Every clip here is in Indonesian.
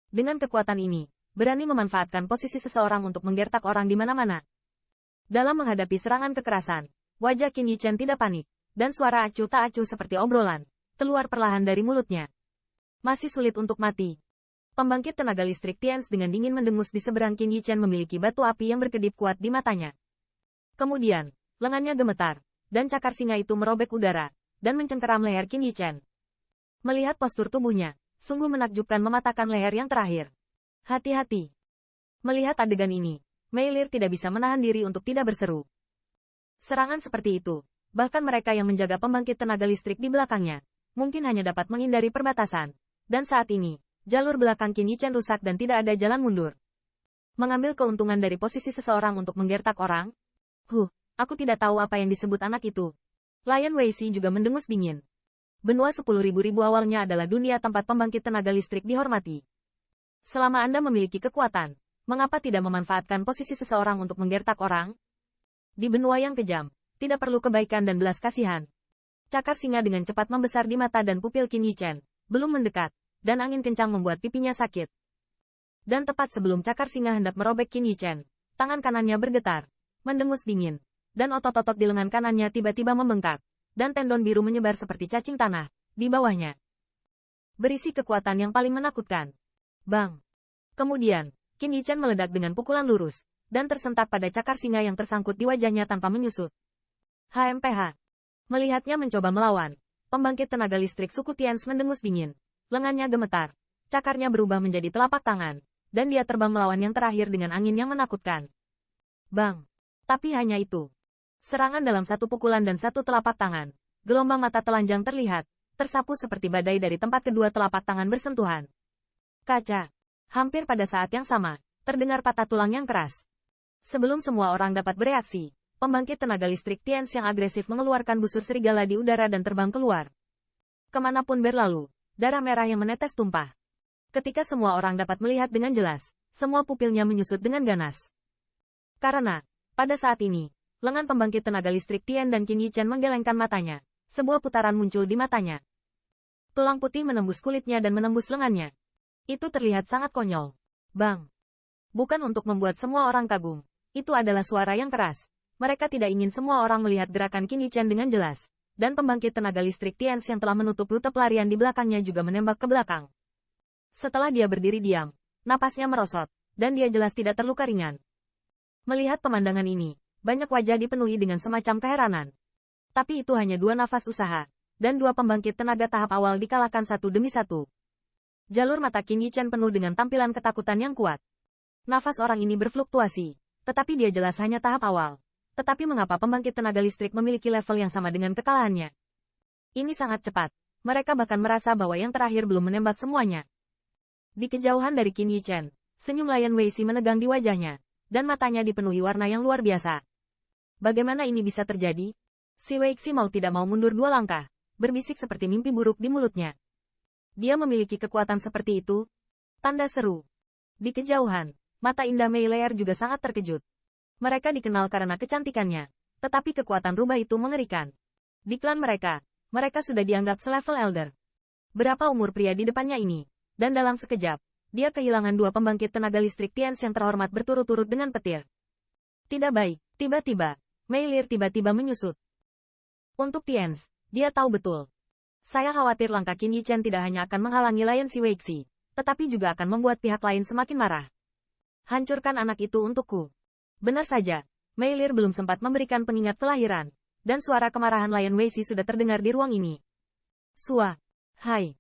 Dengan kekuatan ini, berani memanfaatkan posisi seseorang untuk menggertak orang di mana-mana. Dalam menghadapi serangan kekerasan, wajah Qin Yichen tidak panik, dan suara acuh tak acuh seperti obrolan keluar perlahan dari mulutnya. Masih sulit untuk mati. Pembangkit tenaga listrik Tians dengan dingin mendengus di seberang Qin Yichen memiliki batu api yang berkedip kuat di matanya. Kemudian, lengannya gemetar, dan cakar singa itu merobek udara, dan mencengkeram leher Qin Yichen. Melihat postur tubuhnya, sungguh menakjubkan mematahkan leher yang terakhir. Hati-hati. Melihat adegan ini, Mei Lir tidak bisa menahan diri untuk tidak berseru. Serangan seperti itu, bahkan mereka yang menjaga pembangkit tenaga listrik di belakangnya, mungkin hanya dapat menghindari perbatasan. Dan saat ini, jalur belakang Qin Yichen rusak dan tidak ada jalan mundur. Mengambil keuntungan dari posisi seseorang untuk menggertak orang? Aku tidak tahu apa yang disebut anak itu. Lian Weishi juga mendengus dingin. Benua 10.000 awalnya adalah dunia tempat pembangkit tenaga listrik dihormati. Selama Anda memiliki kekuatan, mengapa tidak memanfaatkan posisi seseorang untuk menggertak orang? Di benua yang kejam, tidak perlu kebaikan dan belas kasihan. Cakar singa dengan cepat membesar di mata dan pupil Qin Yichen, belum mendekat, dan angin kencang membuat pipinya sakit. Dan tepat sebelum cakar singa hendak merobek Qin Yichen, tangan kanannya bergetar, mendengus dingin, dan otot-otot di lengan kanannya tiba-tiba membengkak, dan tendon biru menyebar seperti cacing tanah di bawahnya. Berisi kekuatan yang paling menakutkan. Bang! Kemudian, Qin Yichen meledak dengan pukulan lurus, dan tersentak pada cakar singa yang tersangkut di wajahnya tanpa menyusut. HMPH. Melihatnya mencoba melawan, pembangkit tenaga listrik suku Tians mendengus dingin. Lengannya gemetar, cakarnya berubah menjadi telapak tangan, dan dia terbang melawan yang terakhir dengan angin yang menakutkan. Bang! Tapi hanya itu. Serangan dalam satu pukulan dan satu telapak tangan. Gelombang mata telanjang terlihat, tersapu seperti badai dari tempat kedua telapak tangan bersentuhan. Kaca. Hampir pada saat yang sama, terdengar patah tulang yang keras. Sebelum semua orang dapat bereaksi, pembangkit tenaga listrik Tians yang agresif mengeluarkan busur serigala di udara dan terbang keluar. Kemanapun berlalu, darah merah yang menetes tumpah. Ketika semua orang dapat melihat dengan jelas, semua pupilnya menyusut dengan ganas. Karena, pada saat ini, lengan pembangkit tenaga listrik Tian dan Qin Yichen menggelengkan matanya. Sebuah putaran muncul di matanya. Tulang putih menembus kulitnya dan menembus lengannya. Itu terlihat sangat konyol. Bang! Bukan untuk membuat semua orang kagum. Itu adalah suara yang keras. Mereka tidak ingin semua orang melihat gerakan Qin Yichen dengan jelas. Dan pembangkit tenaga listrik Tians yang telah menutup rute pelarian di belakangnya juga menembak ke belakang. Setelah dia berdiri diam, napasnya merosot, dan dia jelas tidak terluka ringan. Melihat pemandangan ini, banyak wajah dipenuhi dengan semacam keheranan. Tapi itu hanya 2 nafas usaha, dan 2 pembangkit tenaga tahap awal dikalahkan satu demi satu. Jalur mata Qin Yichen penuh dengan tampilan ketakutan yang kuat. Nafas orang ini berfluktuasi, tetapi dia jelas hanya tahap awal. Tetapi mengapa pembangkit tenaga listrik memiliki level yang sama dengan kekalahannya? Ini sangat cepat. Mereka bahkan merasa bahwa yang terakhir belum menembak semuanya. Di kejauhan dari Qin Yichen, senyum Lian Weishi menegang di wajahnya, dan matanya dipenuhi warna yang luar biasa. Bagaimana ini bisa terjadi? Si Weishi mau tidak mau mundur 2 langkah, berbisik seperti mimpi buruk di mulutnya. Dia memiliki kekuatan seperti itu? Tanda seru. Di kejauhan, mata indah Mei Leer juga sangat terkejut. Mereka dikenal karena kecantikannya, tetapi kekuatan rubah itu mengerikan. Di klan mereka, mereka sudah dianggap selevel elder. Berapa umur pria di depannya ini? Dan dalam sekejap, dia kehilangan 2 pembangkit tenaga listrik Tians yang terhormat berturut-turut dengan petir. Tidak baik, tiba-tiba, Mei Leer tiba-tiba menyusut. Untuk Tians, dia tahu betul. Saya khawatir langkah Qin Yichen tidak hanya akan menghalangi Lian Weishi, tetapi juga akan membuat pihak lain semakin marah. Hancurkan anak itu untukku. Benar saja, Mei Leer belum sempat memberikan pengingat kelahiran, dan suara kemarahan Lian Weishi sudah terdengar di ruang ini. Hai.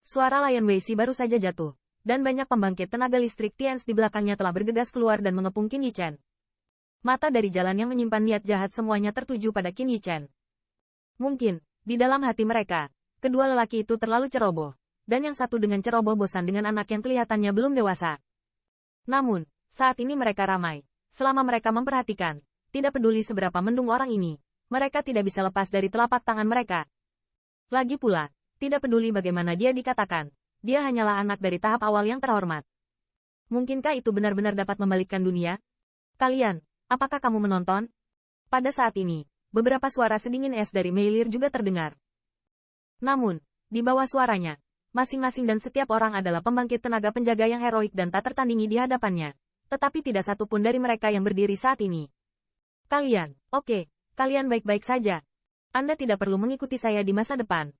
Suara Lian Weishi baru saja jatuh, dan banyak pembangkit tenaga listrik Tians di belakangnya telah bergegas keluar dan mengepung Qin Yichen. Mata dari jalan yang menyimpan niat jahat semuanya tertuju pada Qin Yichen. Mungkin, di dalam hati mereka, kedua lelaki itu terlalu ceroboh, dan yang satu dengan ceroboh bosan dengan anak yang kelihatannya belum dewasa. Namun, saat ini mereka ramai. Selama mereka memperhatikan, tidak peduli seberapa mendung orang ini, mereka tidak bisa lepas dari telapak tangan mereka. Lagi pula, tidak peduli bagaimana dia dikatakan, dia hanyalah anak dari tahap awal yang terhormat. Mungkinkah itu benar-benar dapat membalikkan dunia? Kalian, apakah kamu menonton? Pada saat ini, beberapa suara sedingin es dari Mei Leer juga terdengar. Namun, di bawah suaranya, Masing-masing dan setiap orang adalah pembangkit tenaga penjaga yang heroik dan tak tertandingi di hadapannya. Tetapi tidak satu pun dari mereka yang berdiri saat ini. Kalian, oke, kalian baik-baik saja. Anda tidak perlu mengikuti saya di masa depan.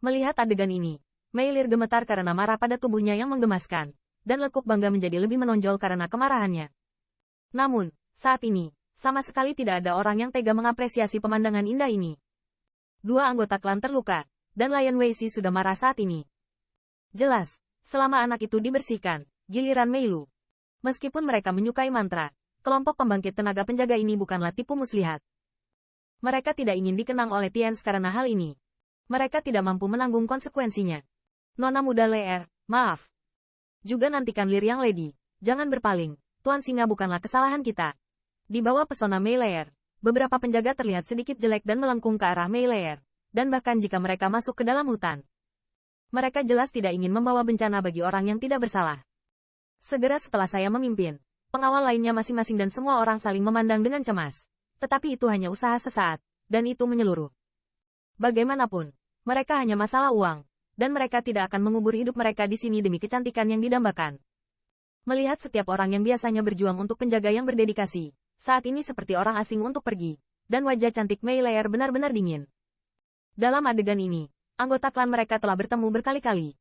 Melihat adegan ini, Mei Lir gemetar karena marah pada tubuhnya yang menggemaskan, dan lekuk bangga menjadi lebih menonjol karena kemarahannya. Namun, saat ini, sama sekali tidak ada orang yang tega mengapresiasi pemandangan indah ini. Dua anggota klan terluka, dan Lion Weishi sudah marah saat ini. Jelas, selama anak itu dibersihkan, giliran Mei Lu. Meskipun mereka menyukai mantra, kelompok pembangkit tenaga penjaga ini bukanlah tipu muslihat. Mereka tidak ingin dikenang oleh Tians karena hal ini. Mereka tidak mampu menanggung konsekuensinya. Nona muda Leer, maaf. Juga nantikan Lir yang Lady. Jangan berpaling, Tuan Singa bukanlah kesalahan kita. Di bawah pesona Mei Leer, beberapa penjaga terlihat sedikit jelek dan melengkung ke arah Mei Leer. Dan bahkan jika mereka masuk ke dalam hutan, mereka jelas tidak ingin membawa bencana bagi orang yang tidak bersalah. Segera setelah saya memimpin, pengawal lainnya masing-masing dan semua orang saling memandang dengan cemas. Tetapi itu hanya usaha sesaat, dan itu menyeluruh. Bagaimanapun, mereka hanya masalah uang, dan mereka tidak akan mengubur hidup mereka di sini demi kecantikan yang didambakan. Melihat setiap orang yang biasanya berjuang untuk penjaga yang berdedikasi, saat ini seperti orang asing untuk pergi, dan wajah cantik Mei Leer benar-benar dingin. Dalam adegan ini, anggota klan mereka telah bertemu berkali-kali.